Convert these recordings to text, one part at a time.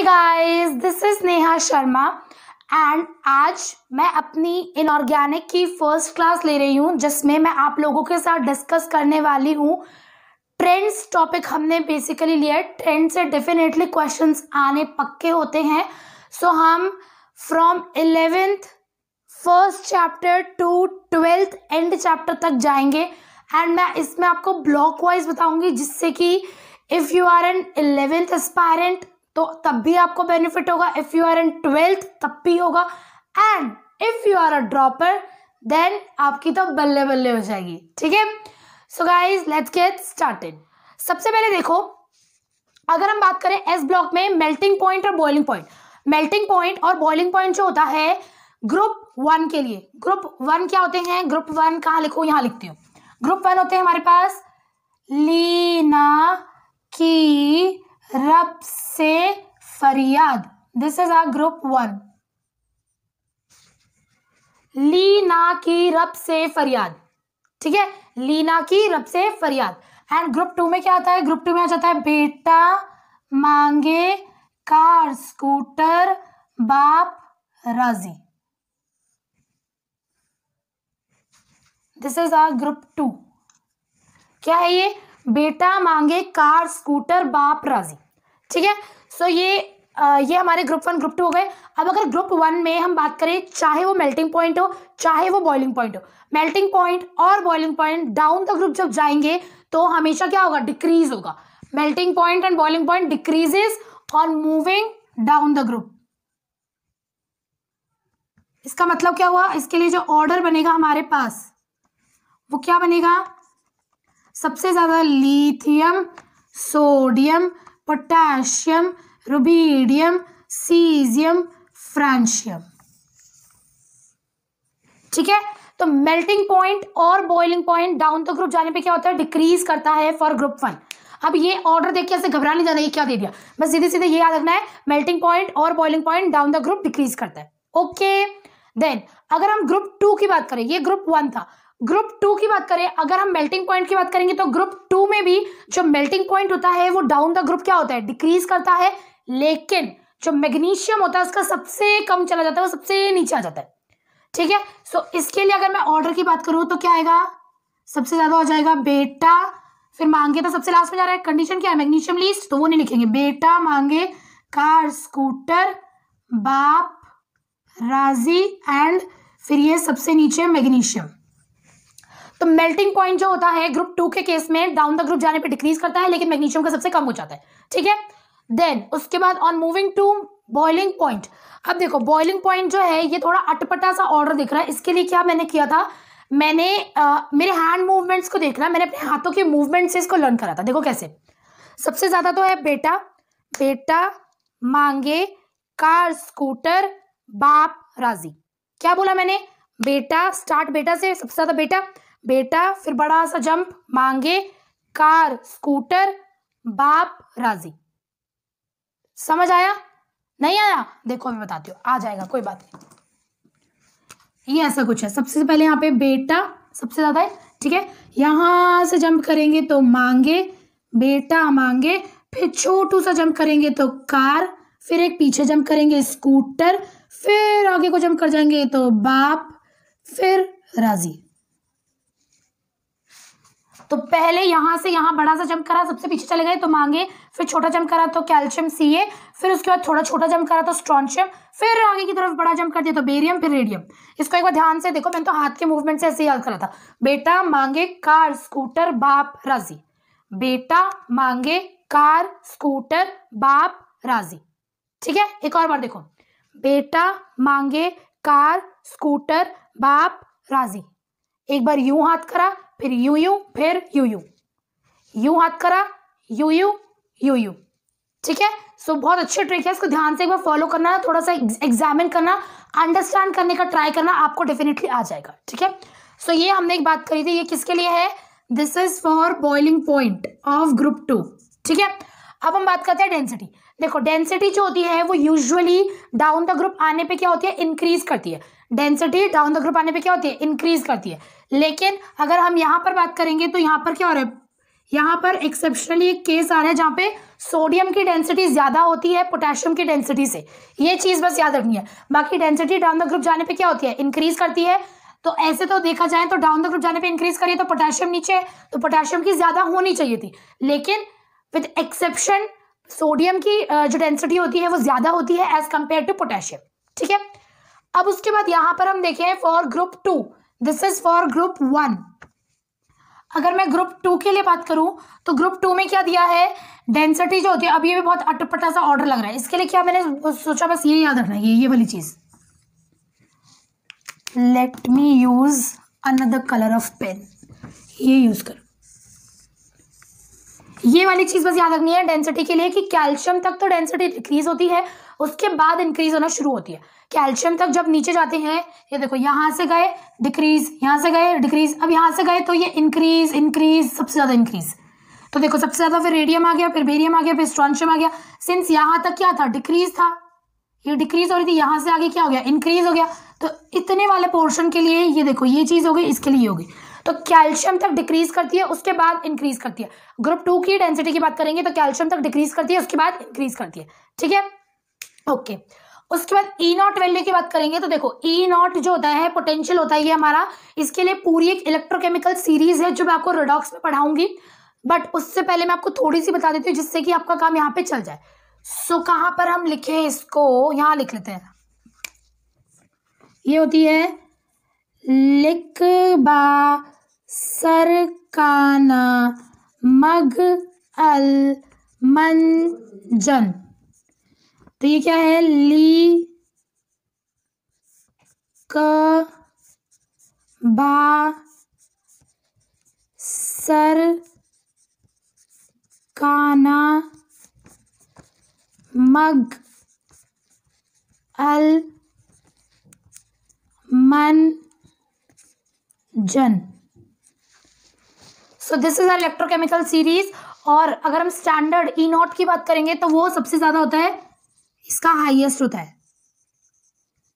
Guys, this is Neha Sharma and आज मैं अपनी इनऑर्गेनिक की फर्स्ट क्लास ले रही हूँ जिसमें मैं आप लोगों के साथ डिस्कस करने वाली हूँ ट्रेंड्स। टॉपिक हमने बेसिकली लिया है। ट्रेंड से डेफिनेटली क्वेश्चंस आने पक्के होते हैं। सो हम from 11th first chapter two 12th and chapter तक जाएंगे एंड मैं इसमें आपको ब्लॉक वाइज बताऊंगी जिससे कि if you are an 11th aspirant तो तब भी आपको बेनिफिट होगा, if you are in 12th तब भी होगा and if you are a dropper then आपकी तो बल्ले बल्ले हो जाएगी। ठीक है, so guys let's get started. सबसे पहले देखो, अगर हम बात करें एस ब्लॉक में मेल्टिंग पॉइंट और बॉइलिंग पॉइंट, मेल्टिंग पॉइंट और बॉइलिंग पॉइंट जो होता है ग्रुप 1 के लिए। ग्रुप 1 क्या होते हैं? ग्रुप 1 कहाँ लिखो, यहाँ लिखती हूँ। ग्रुप 1 होते हैं हमारे पास लीना की रब से फरियाद, this is our group 1। Leena की रब से फरियाद, ठीक है, लीना की रब से फरियाद। एंड ग्रुप 2 में क्या आता है? ग्रुप 2 में आ जाता है बेटा मांगे कार स्कूटर बाप राजी, दिस इज आवर ग्रुप 2। क्या है ये? बेटा मांगे कार स्कूटर बाप राजी। ठीक है, सो ये हमारे ग्रुप 1 ग्रुप 2 हो गए। अब अगर ग्रुप 1 में हम बात करें, चाहे वो मेल्टिंग पॉइंट हो चाहे वो बॉइलिंग पॉइंट हो, मेल्टिंग पॉइंट और boiling point down the group जब जाएंगे तो हमेशा क्या होगा? डिक्रीज होगा। Melting point and boiling point decreases on moving down the group. इसका मतलब क्या हुआ? इसके लिए जो ऑर्डर बनेगा हमारे पास वो क्या बनेगा? सबसे ज्यादा lithium, sodium, potassium, rubidium, caesium, francium. ठीक है, तो मेल्टिंग पॉइंट और boiling point down the group जाने पे क्या होता है? डिक्रीज करता है फॉर ग्रुप 1। अब ये ऑर्डर देख के ऐसे घबरा नहीं जाना ये क्या दे दिया, बस सीधे सीधे ये याद रखना है, मेल्टिंग पॉइंट और boiling point down the group decrease करता है। ओके, देन अगर हम ग्रुप 2 की बात करें, ये ग्रुप 1 था, ग्रुप 2 की बात करें, अगर हम मेल्टिंग पॉइंट की बात करेंगे तो ग्रुप 2 में भी जो मेल्टिंग पॉइंट होता है वो डाउन द ग्रुप क्या होता है? डिक्रीज करता है, लेकिन जो मैग्नीशियम होता है उसका सबसे कम चला जाता है, वो सबसे नीचे आ जाता है। ठीक है, सो इसके लिए अगर मैं ऑर्डर की बात करूं तो क्या आएगा? सबसे ज्यादा हो जाएगा बेटा, फिर मांगे तो सबसे लास्ट में जा रहा है। कंडीशन क्या है? मैग्नीशियम लीस्ट, तो वो नहीं लिखेंगे। बेटा मांगे कार स्कूटर बाप राजी एंड फिर ये सबसे नीचे मैग्नीशियम। तो मेल्टिंग पॉइंट जो होता है ग्रुप 2 के केस में डाउन द ग्रुप जाने पे डिक्रीज करता है, लेकिन मैग्नीशियम का सबसे कम हो जाता है। ठीक है, देन उसके बाद on moving to boiling point. अब देखो बॉइलिंग पॉइंट जो है ये थोड़ा अटपटा सा ऑर्डर दिख रहा है। इसके लिए क्या मैंने किया था, मैंने मेरे हैंड मूवमेंट्स को देखना, मैंने अपने हाथों के मूवमेंट से इसको लर्न करा था। देखो कैसे, सबसे ज्यादा तो है बेटा, बेटा मांगे कार स्कूटर बाप राजी। क्या बोला मैंने? बेटा, स्टार्ट बेटा से, सबसे ज्यादा बेटा, बेटा फिर बड़ा सा जंप, मांगे कार स्कूटर बाप राजी। समझ आया? नहीं आया? देखो मैं बताती हूँ, आ जाएगा, कोई बात नहीं। ये ऐसा कुछ है, सबसे पहले यहाँ पे बेटा सबसे ज्यादा है। ठीक है, यहां से जंप करेंगे तो मांगे, बेटा मांगे, फिर छोटू सा जंप करेंगे तो कार, फिर एक पीछे जंप करेंगे स्कूटर, फिर आगे को जंप कर जाएंगे तो बाप, फिर राजी। तो पहले यहां से यहां बड़ा सा जंप करा, सबसे पीछे चले गए तो मांगे, फिर छोटा जंप करा तो कैल्शियम Ca, फिर उसके बाद थोड़ा छोटा जंप करा तो स्ट्रॉन्शियम, फिर आगे की तरफ बड़ा जंप कर दिया तो बेरियम, फिर रेडियम। इसको एक बार ध्यान से देखो, मैंने तो हाथ के मूवमेंट से ऐसे याद करा था। बेटा मांगे कार स्कूटर बाप राजी, बेटा मांगे कार स्कूटर बाप राजी। ठीक है, एक और बार देखो, बेटा मांगे कार स्कूटर बाप राजी। एक बार यूं हाथ करा, फिर यू यू, फिर यू यू, यूं हाथ करा, यू यू, यू यू। ठीक है, सो बहुत अच्छी ट्रिक है, इसको ध्यान से एक बार फॉलो करना, थोड़ा सा एग्जामिन करना, अंडरस्टैंड करने का ट्राई करना, आपको डेफिनेटली आ जाएगा। ठीक है, सो ये हमने एक बात करी थी, ये किसके लिए है? This is for boiling point of group 2। ठीक है, अब हम बात करते हैं डेंसिटी। देखो डेंसिटी जो होती है वो यूजुअली डाउन द ग्रुप आने पे क्या होती है? इंक्रीज करती है। डेंसिटी डाउन द ग्रुप आने पे क्या होती है? इंक्रीज करती है। लेकिन अगर हम यहाँ पर बात करेंगे तो यहाँ पर क्या हो रहा है? यहाँ पर एक्सेप्शनली एक केस आ रहा है जहाँ पे सोडियम की डेंसिटी ज्यादा होती है पोटेशियम की डेंसिटी से, ये चीज बस याद रखनी है। बाकी डेंसिटी डाउन द ग्रुप जाने पे क्या होती है, इंक्रीज करती है। तो ऐसे तो देखा जाए तो डाउन द ग्रुप जाने पे इंक्रीज करिए तो पोटेशियम नीचे है, तो पोटेशियम की ज्यादा होनी चाहिए थी, लेकिन विद एक्सेप्शन सोडियम की जो डेंसिटी होती है वो ज्यादा होती है एज कंपेयर टू पोटेशियम। ठीक है, अब उसके बाद यहाँ पर हम देखें for group 2, this is for group 1। अगर मैं ग्रुप 2 के लिए बात करूं तो ग्रुप 2 में क्या दिया है, डेंसिटी जो होती है, अब ये भी बहुत अटपटा सा ऑर्डर लग रहा है, इसके लिए क्या मैंने सोचा बस ये याद रखना है, ये वाली चीज। Let me use another colour of pen, ये यूज करो, ये वाली चीज बस याद रखनी है डेंसिटी के लिए कि कैल्शियम तक तो डेंसिटी डिक्रीज होती है, उसके बाद इंक्रीज होना शुरू होती है। कैल्शियम तक जब नीचे जाते हैं, ये देखो यहाँ से गए डिक्रीज, यहाँ से गए डिक्रीज, अब यहाँ से गए तो ये इंक्रीज इंक्रीज सबसे ज्यादा इंक्रीज। तो देखो सबसे ज्यादा फिर रेडियम आ गया, फिर बेरियम आ गया, फिर स्ट्रोंशियम आ गया। सिंस यहाँ तक क्या था, डिक्रीज था, ये डिक्रीज हो रही थी, यहाँ से आगे क्या हो गया, इंक्रीज हो गया। तो इतने वाले पोर्शन के लिए ये देखो ये चीज हो गई, इसके लिए होगी। तो कैल्शियम तक डिक्रीज करती है, उसके बाद इंक्रीज करती है। ग्रुप 2 की डेंसिटी की बात करेंगे तो कैल्शियम तक डिक्रीज करती है, उसके बाद इंक्रीज करती है। ठीक है, ओके। उसके बाद ई नॉट वैल्यू की बात करेंगे तो देखो ई नॉट जो होता है पोटेंशियल होता है ये हमारा, इसके लिए पूरी एक इलेक्ट्रोकेमिकल सीरीज है जो मैं आपको रिडॉक्स में पढ़ाऊंगी, बट उससे पहले मैं आपको थोड़ी सी बता देती हूँ जिससे कि आपका काम यहाँ पे चल जाए। सो कहाँ पर हम लिखे इसको, यहाँ लिख लेते हैं, ये होती है लिकबा सरकाना मग अल मंजन। तो ये क्या है, ली क बा सर काना मग अल मन जन। So this is our electrochemical series. और अगर हम स्टैंडर्ड ई नॉट की बात करेंगे तो वो सबसे ज्यादा होता है, इसका हाईएस्ट होता है।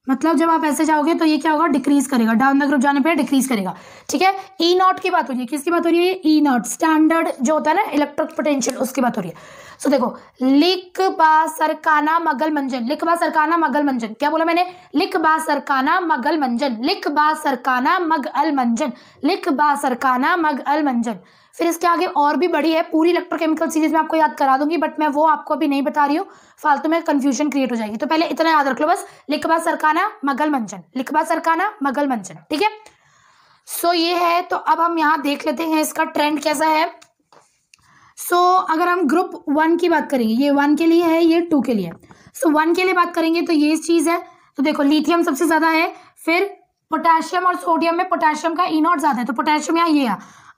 मतलब जब आप ऐसे जाओगे तो ये क्या होगा, डिक्रीज करेगा, डाउन द ग्रुप जाने पे डिक्रीज करेगा। ठीक है, ई नॉट की बात हो रही है, किसकी बात हो रही है, ई नॉट स्टैंडर्ड जो होता है ना इलेक्ट्रिक पोटेंशियल, उसकी बात हो रही है। सो देखो लिक बा सरकाना मगल मंजन, लिक बा सरकाना मगल मंजन, क्या बोला मैंने, लिक बा सरकाना मगल मंजन, लिक बा सरकाना मग अल मंजन, लिक बा सरकाना मग अल मंजन। फिर इसके आगे और भी बड़ी है, पूरी इलेक्ट्रोकेमिकल सीरीज में आपको याद करा दूंगी, बट मैं वो आपको अभी नहीं बता रही हूँ, फालतू में कंफ्यूजन क्रिएट हो जाएगी। तो पहले इतना याद रख लो बस, लिकबा सरकाना मगल मंजन, लिकबा सरकाना मगल मंजन। ठीक है, सो ये है। तो अब हम यहाँ देख लेते हैं इसका ट्रेंड कैसा है। सो अगर हम ग्रुप 1 की बात करेंगे, ये 1 के लिए है, ये 2 के लिए है। सो 1 के लिए बात करेंगे तो ये चीज है। तो देखो लिथियम सबसे ज्यादा है, फिर पोटेशियम और सोडियम में पोटेशियम का ई नॉट ज्यादा है, तो पोटेशियम यहाँ ये है।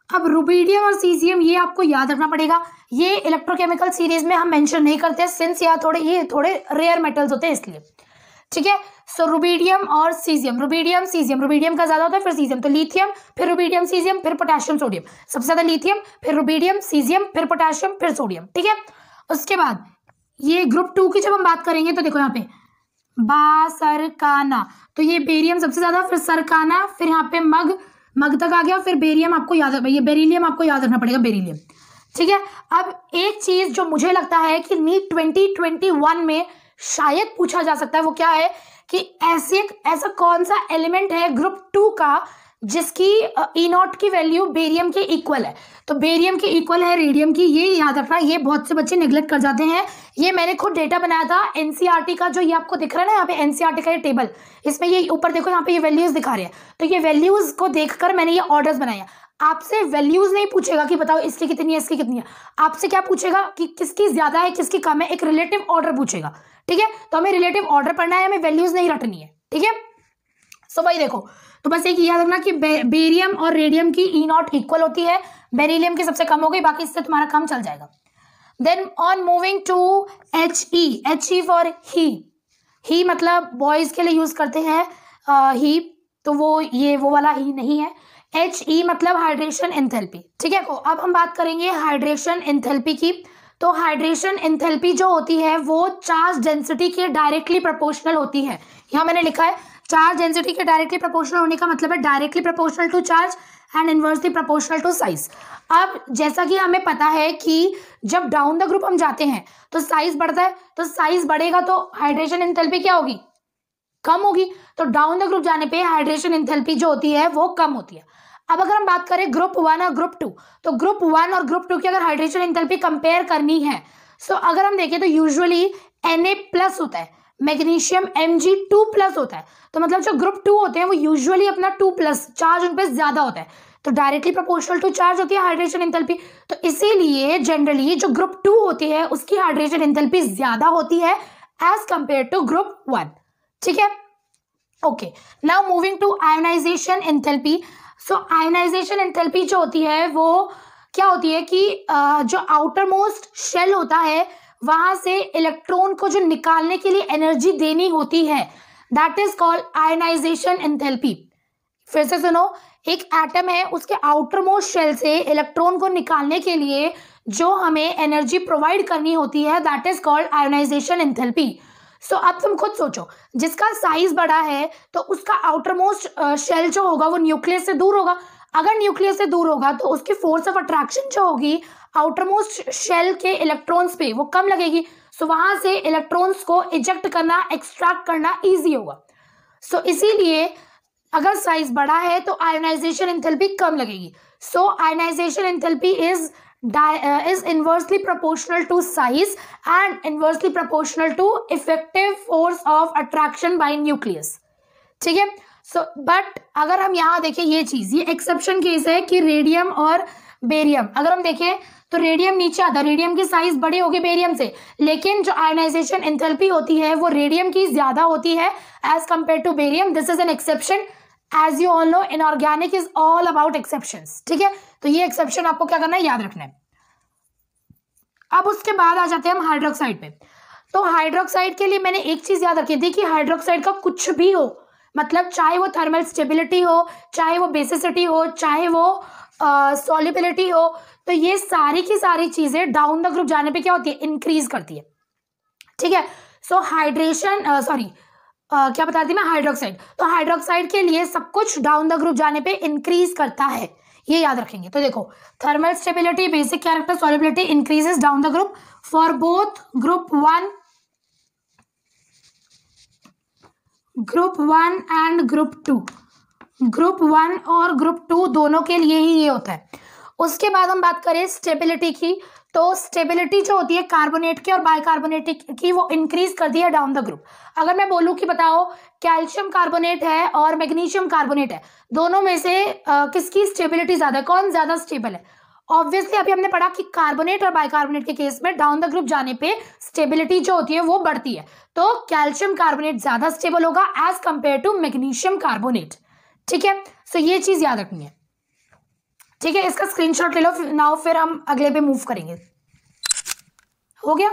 अब रुबीडियम और सीजियम ये आपको याद रखना पड़ेगा, ये इलेक्ट्रोकेमिकल सीरीज में हम मेंशन नहीं करते सिंस ये थोड़े रेयर मेटल्स होते हैं इसलिए। ठीक है, सो रुबीडियम और सीजियम, रुबीडियम सीजियम, रुबीडियम का ज्यादा होता है फिर सीजियम, तो लिथियम फिर रुबीडियम सीजियम फिर पोटेशियम सोडियम, सबसे ज्यादा लिथियम फिर रुबीडियम सीजियम फिर पोटेशियम फिर सोडियम। ठीक है, उसके बाद ये ग्रुप 2 की जब हम बात करेंगे तो देखो यहाँ पे बा सरकाना, तो ये बेरियम सबसे ज्यादा, फिर सरकाना, फिर यहाँ पे मग तक आ गया, फिर बेरियम आपको याद, ये बेरिलियम आपको याद रखना पड़ेगा, बेरिलियम। ठीक है, अब एक चीज जो मुझे लगता है कि नीट 2021 में शायद पूछा जा सकता है वो क्या है कि ऐसा कौन सा एलिमेंट है ग्रुप 2 का जिसकी ई नॉट की वैल्यू बेरियम के इक्वल है। तो बेरियम के इक्वल है रेडियम की, ये याद रखना, ये बहुत से बच्चे नेग्लेक्ट कर जाते हैं। ये मैंने खुद डेटा बनाया था एनसीईआरटी का, जो ये आपको दिख रहा है ना यहाँ पे एनसीईआरटी का ये टेबल, इसमें ये ऊपर देखो यहाँ पे ये वैल्यूज दिखा रहे हैं, तो ये वैल्यूज को देखकर मैंने ये ऑर्डर्स बनाया। आपसे वैल्यूज नहीं पूछेगा कि बताओ इसकी कितनी है इसकी कितनी है, आपसे क्या पूछेगा कि किसकी ज्यादा है किसकी कम है, एक रिलेटिव ऑर्डर पूछेगा। ठीक है, तो हमें रिलेटिव ऑर्डर पढ़ना है, हमें वैल्यूज नहीं रटनी है। ठीक है, सो भाई देखो, तो बस एक याद रखना कि बेरियम और रेडियम की ई नॉट इक्वल होती है, बेरिलियम की सबसे कम हो गई, बाकी इससे तुम्हारा काम चल जाएगा। Then on moving to He for he मतलब बॉयज के लिए यूज करते हैं ही, तो वो वाला ही नहीं है। He मतलब हाइड्रेशन एंथैल्पी। ठीक है, अब हम बात करेंगे हाइड्रेशन एंथैल्पी की। तो हाइड्रेशन एंथैल्पी जो होती है वो चार्ज डेंसिटी के डायरेक्टली प्रोपोर्शनल होती है। यहाँ मैंने लिखा है चार्ज डेंसिटी के डायरेक्टली प्रोपोर्शनल होने का मतलब है directly proportional to charge and inversely proportional to size. अब जैसा कि हमें पता है कि जब डाउन द ग्रुप हम जाते हैं तो साइज बढ़ता है, तो साइज बढ़ेगा तो हाइड्रेशन एंथैल्पी क्या होगी, कम होगी। तो डाउन द ग्रुप जाने पे हाइड्रेशन एंथैल्पी जो होती है वो कम होती है। अब अगर हम बात करें ग्रुप 1 और ग्रुप 2, तो ग्रुप 1 और ग्रुप 2 की अगर हाइड्रेशन एंथैल्पी कंपेयर करनी है, सो अगर हम देखें तो यूजुअली Na+ होता है, मैग्नीशियम Mg2+ होता है। तो मतलब जो ग्रुप 2 होते हैं वो यूजुअली अपना 2+ चार्ज उन पे ज्यादा होता है, तो डायरेक्टली प्रोपोर्शनल टू चार्ज होती है हाइड्रेशन एंथैल्पी। तो इसीलिए जनरली जो ग्रुप 2 होती है उसकी हाइड्रेशन एंथैल्पी ज्यादा होती है एज कंपेयर टू ग्रुप 1। ठीक है, okay. Now moving to ionization enthalpy. So ionisation enthalpy जो होती है वो क्या होती है कि जो आउटर मोस्ट शेल होता है वहां से इलेक्ट्रॉन को जो निकालने के लिए एनर्जी देनी होती है, that is called ionisation enthalpy. फिर से सुनो, एक एटम है, उसके आउटर मोस्ट शेल से इलेक्ट्रॉन को निकालने के लिए जो हमें एनर्जी प्रोवाइड करनी होती है, that is called ionisation enthalpy. So अब तुम खुद सोचो, जिसका साइज बड़ा है तो उसका आउटर मोस्ट शेल जो होगा वो न्यूक्लियस से दूर होगा। अगर न्यूक्लियस से दूर होगा तो उसकी फोर्स ऑफ अट्रैक्शन जो होगी आउटर मोस्ट शेल के इलेक्ट्रॉन्स पे वो कम लगेगी। सो वहां से इलेक्ट्रॉन्स को इजेक्ट करना, एक्सट्रैक्ट करना ईजी होगा। सो इसीलिए अगर साइज बड़ा है तो आयोनाइजेशन एंथैल्पी कम लगेगी। So ionisation enthalpy is inversely proportional to size and inversely proportional to effective force of attraction by nucleus। ठीक है, सो बट अगर हम यहाँ देखें ये चीज, ये एक्सेप्शन केस है कि रेडियम और बेरियम, अगर हम देखें तो रेडियम नीचे आता है, रेडियम की साइज बड़ी होगी बेरियम से, लेकिन जो आयोनाइजेशन एंथैल्पी होती है वो रेडियम की ज्यादा होती है as compared to barium. This is an exception, as you all know inorganic is all about exceptions. ठीक है, तो ये एक्सेप्शन आपको क्या करना है, याद रखना है। अब उसके बाद आ जाते हैं हम हाइड्रोक्साइड पे। तो हाइड्रोक्साइड के लिए मैंने एक चीज याद रखी थी कि हाइड्रोक्साइड का कुछ भी हो, मतलब चाहे वो थर्मल स्टेबिलिटी हो, चाहे वो बेसिसिटी हो, चाहे वो सॉल्युबिलिटी हो, तो ये सारी की सारी चीजें डाउन द ग्रुप जाने पे क्या होती है, इंक्रीज करती है। ठीक है, सो हाइड्रेशन क्या बता दी मैं, हाइड्रोक्साइड। तो हाइड्रोक्साइड के लिए सब कुछ डाउन द ग्रुप जाने पे इंक्रीज करता है, ये याद रखेंगे। तो देखो, thermal stability, basic character, solubility increases down the group for both group 1 and group 2। Group 1 और ग्रुप 2 दोनों के लिए ही ये होता है। उसके बाद हम बात करें स्टेबिलिटी की, तो स्टेबिलिटी जो होती है कार्बोनेट की और बाइकार्बोनेट की वो इंक्रीज कर दिया डाउन द ग्रुप। अगर मैं बोलूं कि बताओ कैल्शियम कार्बोनेट है और मैग्नीशियम कार्बोनेट है, दोनों में से किसकी स्टेबिलिटी ज्यादा है, कौन ज्यादा स्टेबल है? ऑब्वियसली अभी हमने पढ़ा कि कार्बोनेट और बाइकार्बोनेट के केस में डाउन द ग्रुप जाने पे स्टेबिलिटी जो होती है वो बढ़ती है, तो कैल्शियम कार्बोनेट ज्यादा स्टेबल होगा as compared to magnesium carbonate. ठीक है, सो ये चीज याद रखनी है। ठीक है, इसका स्क्रीनशॉट ले लो नाउ, फिर हम अगले पे मूव करेंगे। हो गया।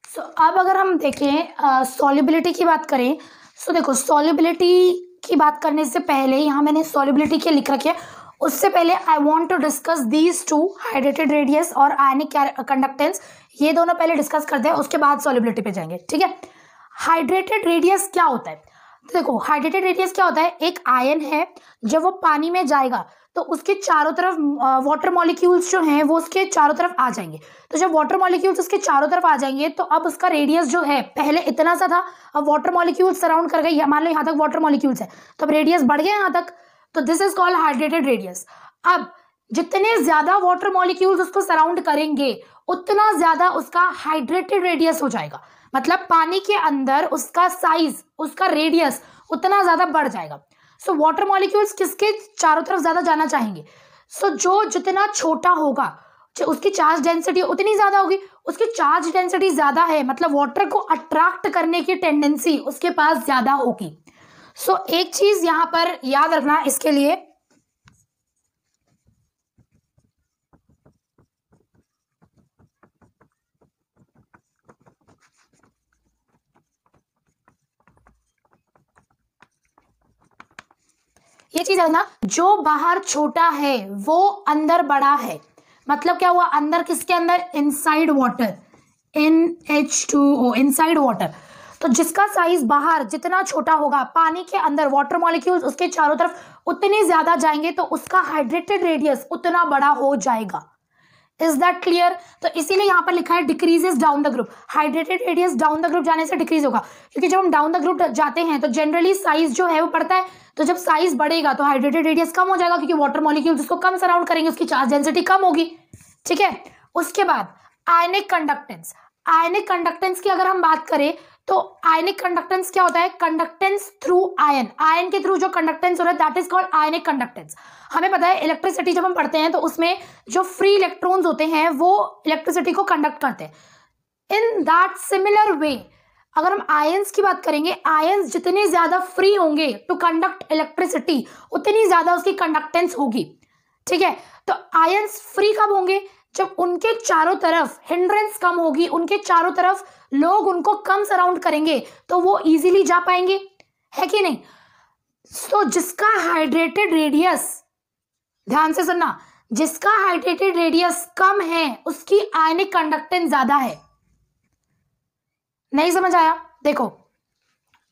सो अब अगर हम देखें सॉल्युबिलिटी की बात करें, सो देखो सॉल्युबिलिटी की बात करने से पहले यहाँ मैंने सॉल्युबिलिटी के लिख रखी है, उससे पहले I want to discuss these two, hydrated radius और आयनिक कंडक्टेंस, ये दोनों पहले डिस्कस करते हैं, उसके बाद सॉल्युबिलिटी पे जाएंगे। ठीक है, हाइड्रेटेड रेडियस क्या होता है? तो देखो हाइड्रेटेड रेडियस क्या होता है, एक आयन है, जब वो पानी में जाएगा तो उसके चारों तरफ वाटर मॉलिक्यूल्स जो हैं वो उसके चारों तरफ आ जाएंगे। तो जब वाटर मॉलिक्यूल्स उसके चारों तरफ आ जाएंगे तो अब उसका रेडियस जो है, पहले इतना सा था, अब वाटर मॉलिक्यूल्स सराउंड कर गए, मान लो यहाँ तक वाटर मॉलिक्यूल्स है, तो अब रेडियस बढ़ गया यहाँ तक, तो this is called hydrated radius. अब जितने ज्यादा वाटर मॉलिक्यूल्स उसको सराउंड करेंगे उतना ज्यादा उसका हाइड्रेटेड रेडियस हो जाएगा, मतलब पानी के अंदर उसका साइज, उसका रेडियस उतना ज्यादा बढ़ जाएगा। सो वाटर मॉलिक्यूल्स किसके चारों तरफ ज्यादा जाना चाहेंगे? सो जो जितना छोटा होगा उसकी चार्ज डेंसिटी उतनी ज्यादा होगी, उसकी चार्ज डेंसिटी ज्यादा है मतलब वाटर को अट्रैक्ट करने की टेंडेंसी उसके पास ज्यादा होगी। सो एक चीज यहां पर याद रखना इसके लिए, ये चीज है ना, जो बाहर छोटा है वो अंदर बड़ा है, मतलब क्या हुआ, अंदर किसके अंदर, inside water, NH2O, inside water. तो जिसका साइज बाहर जितना छोटा होगा, पानी के अंदर वाटर मॉलिक्यूल्स उसके चारों तरफ उतने ज्यादा जाएंगे, तो उसका हाइड्रेटेड रेडियस उतना बड़ा हो जाएगा। Is that clear? तो इसीलिए यहाँ पर लिखा है decreases down the group. Hydrated radius down the group जाने से डिक्रीज होगा, क्योंकि जब हम डाउन द ग्रुप जाते हैं तो जनरली साइज जो है वो बढ़ता है, तो जब साइज बढ़ेगा तो हाइड्रेटेड रेडियस कम हो जाएगा, क्योंकि वाटर मॉलिक्यूल्स उसको कम सराउंड करेंगे, उसकी चार्ज डेंसिटी कम होगी। ठीक है, उसके बाद आयनिक कंडक्टेंस। आयनिक कंडक्टेंस की अगर हम बात करें तो आयनिक कंडक्टेंस क्या होता है? Conductance through ion. आयन के थ्रू जो कंडक्टेंस हो रहा है that is called ionic conductance. हमें पता है इलेक्ट्रिसिटी जब हम पढ़ते हैं तो उसमें जो फ्री इलेक्ट्रॉन्स होते हैं वो इलेक्ट्रिसिटी को कंडक्ट करते हैं। इन दैट सिमिलर वे अगर हम आयंस की बात करेंगे, आयंस जितने ज्यादा फ्री होंगे टू कंडक्ट इलेक्ट्रिसिटी उतनी ज्यादा उसकी कंडक्टेंस होगी। ठीक है, तो आयंस फ्री कब होंगे? जब उनके चारों तरफ हिंड्रेंस कम होगी, उनके चारों तरफ लोग उनको कम सराउंड करेंगे, तो वो इजीली जा पाएंगे, है कि नहीं? तो जिसका हाइड्रेटेड रेडियस, ध्यान से सुनना, जिसका हाइड्रेटेड रेडियस कम है उसकी आयनिक कंडक्टेंस ज्यादा है। नहीं समझ आया? देखो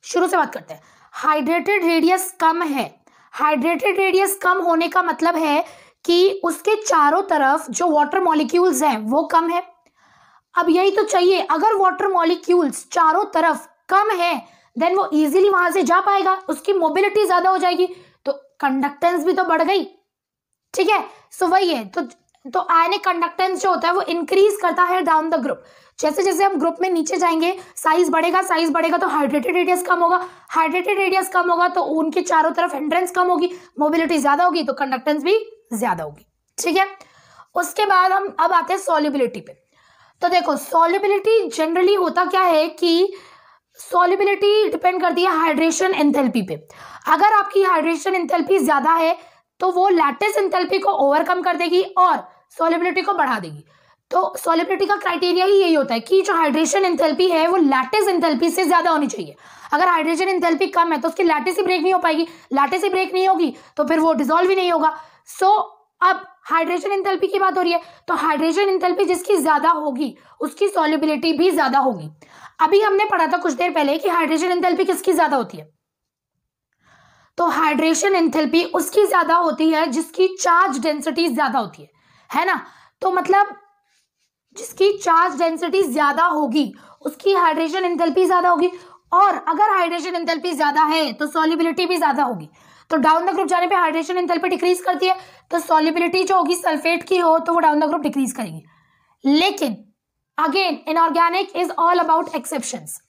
शुरू से बात करते हैं। हाइड्रेटेड रेडियस कम है। हाइड्रेटेड रेडियस कम होने का मतलब है कि उसके चारों तरफ जो वाटर मॉलिक्यूल्स हैं वो कम है। अब यही तो चाहिए, अगर वाटर मॉलिक्यूल्स चारों तरफ कम है देन वो इजीली वहां से जा पाएगा, उसकी मोबिलिटी ज्यादा हो जाएगी, तो कंडक्टेंस भी तो बढ़ गई। ठीक है, सो वही है। तो आयनिक कंडक्टेंस जो होता है वो इंक्रीज करता है डाउन द ग्रुप। जैसे जैसे हम ग्रुप में नीचे जाएंगे साइज बढ़ेगा तो हाइड्रेटेड रेडियस कम होगा, हाइड्रेटेड रेडियस कम होगा तो उनके चारों तरफ हिंड्रेंस कम होगी, मोबिलिटी ज्यादा होगी तो कंडक्टेंस भी ज्यादा होगी। ठीक है, उसके बाद हम अब आते हैं सॉल्युबिलिटी पे। तो देखो सॉल्युबिलिटी जनरली होता क्या है कि सॉल्युबिलिटी डिपेंड करती है हाइड्रेशन एंथैल्पी पे। अगर आपकी हाइड्रेशन एंथैल्पी ज्यादा है तो वो लैटिस एंथैल्पी को ओवरकम कर देगी और सॉल्युबिलिटी को बढ़ा देगी। तो सॉल्युबिलिटी का क्राइटेरिया ही यही होता है कि जो हाइड्रेशन एंथैल्पी है वो लैटिस एंथैल्पी से ज्यादा होनी चाहिए। अगर हाइड्रेशन एंथैल्पी कम है तो उसकी लैटिस ही ब्रेक नहीं हो पाएगी, लैटिस ही ब्रेक नहीं होगी तो फिर वो डिसॉल्व ही नहीं होगा। सो अब हाइड्रेशन एंथैल्पी की बात हो रही है, तो हाइड्रेशन एंथैल्पी जिसकी ज्यादा होगी उसकी सॉल्युबिलिटी भी ज्यादा होगी। अभी हमने पढ़ा था कुछ देर पहले कि हाइड्रेशन एंथैल्पी किसकी ज्यादा होती है, तो हाइड्रेशन एंथैल्पी उसकी ज्यादा होती है जिसकी चार्ज डेंसिटी ज्यादा होती है ना। तो मतलब जिसकी चार्ज डेंसिटी ज्यादा होगी उसकी हाइड्रेशन एंथैल्पी ज्यादा होगी, और अगर हाइड्रेशन एंथैल्पी ज्यादा है तो सॉल्युबिलिटी भी ज्यादा होगी। तो डाउन द ग्रुप जाने पे हाइड्रेशन एंथैल्पी डिक्रीज करती है, तो सॉल्युबिलिटी जो होगी सल्फेट की हो तो वो डाउन द ग्रुप डिक्रीज करेगी। लेकिन again inorganic is all about exceptions.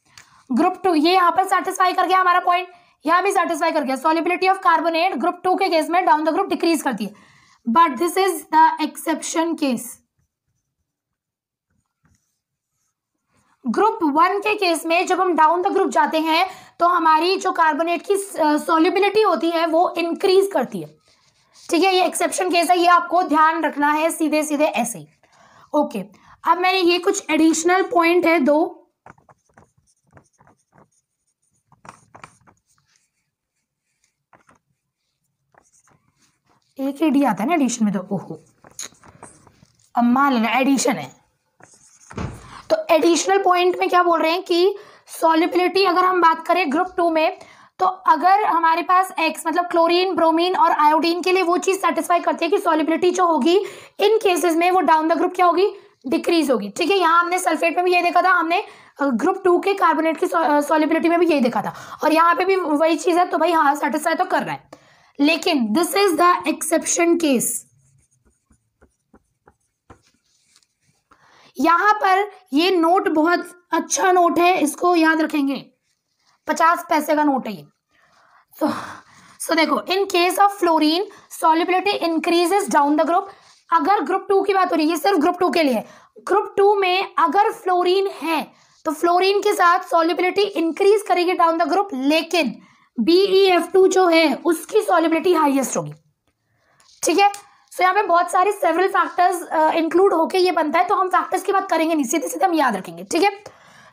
Group 2 ये यहाँ पर सेटिस्फाई कर गया हमारा पॉइंट, यहाँ भी सेटिस्फाई कर गया। सॉल्युबिलिटी ऑफ कार्बोनेट ग्रुप 2 के केस में डाउन द ग्रुप डिक्रीज करती है, but this is the exception case. Group 1 के केस में जब हम डाउन द ग्रुप जाते हैं तो हमारी जो कार्बोनेट की सॉल्युबिलिटी होती है वो इंक्रीज करती है। ठीक है, ये एक्सेप्शन केस है, ये आपको ध्यान रखना है सीधे सीधे ऐसे ही। ओके, अब मैंने ये कुछ एडिशनल पॉइंट है दो, एक ही डी आता है ना एडिशन में, तो ओहो अम्मा एडिशन है। तो एडिशनल पॉइंट में क्या बोल रहे हैं कि सॉल्युबिलिटी अगर हम बात करें ग्रुप 2 में, तो अगर हमारे पास X मतलब क्लोरीन, ब्रोमीन और आयोडीन के लिए वो चीज सेटिस्फाई करती है कि सॉल्युबिलिटी जो होगी इन केसेस में वो डाउन द ग्रुप क्या होगी, डिक्रीज होगी। ठीक है, यहाँ हमने सल्फेट में भी ये देखा था, हमने ग्रुप 2 के कार्बोनेट की सॉल्युबिलिटी में भी यही देखा था, और यहाँ पे भी वही चीज है। तो भाई हाँ सेटिस्फाई तो कर रहा है, लेकिन this is the exception case. यहां पर ये नोट बहुत अच्छा नोट है, इसको याद रखेंगे, 50 पैसे का नोट है ये। सो देखो, in case of fluorine solubility increases down the group. अगर ग्रुप 2 की बात हो रही है, ये सिर्फ ग्रुप 2 के लिए। ग्रुप 2 में अगर फ्लोरीन है तो फ्लोरीन के साथ सॉल्युबिलिटी इंक्रीज करेगी डाउन द ग्रुप, लेकिन BeF2 जो है उसकी सॉल्युबिलिटी हाईएस्ट होगी। ठीक है, सो यहाँ पे बहुत सारे सेवरल फैक्टर्स इंक्लूड होके ये बनता है, तो हम फैक्टर्स की बात करेंगे नहीं, सीधे सीधे हम याद रखेंगे। ठीक है,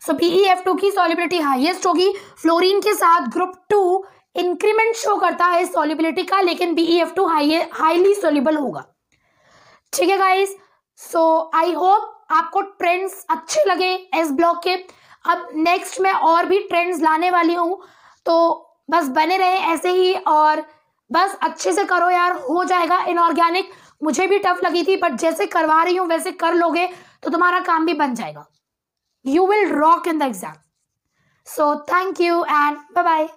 सो BeF2 की सॉल्युबिलिटी हाईएस्ट होगी, फ्लोरीन के साथ ग्रुप 2 इंक्रीमेंट शो करता है सॉल्युबिलिटी का, लेकिन BeF2 हाईली सॉल्युबल होगा। ठीक है गाइस, सो आई होप आपको ट्रेंड्स अच्छे लगे एस ब्लॉक के। अब नेक्स्ट मैं और भी ट्रेंड्स लाने वाली हूँ, तो बस बने रहे ऐसे ही और बस अच्छे से करो यार, हो जाएगा। इनऑर्गेनिक मुझे भी टफ लगी थी, बट जैसे करवा रही हूँ वैसे कर लोगे तो तुम्हारा काम भी बन जाएगा। You will rock in the exam. So thank you and bye bye.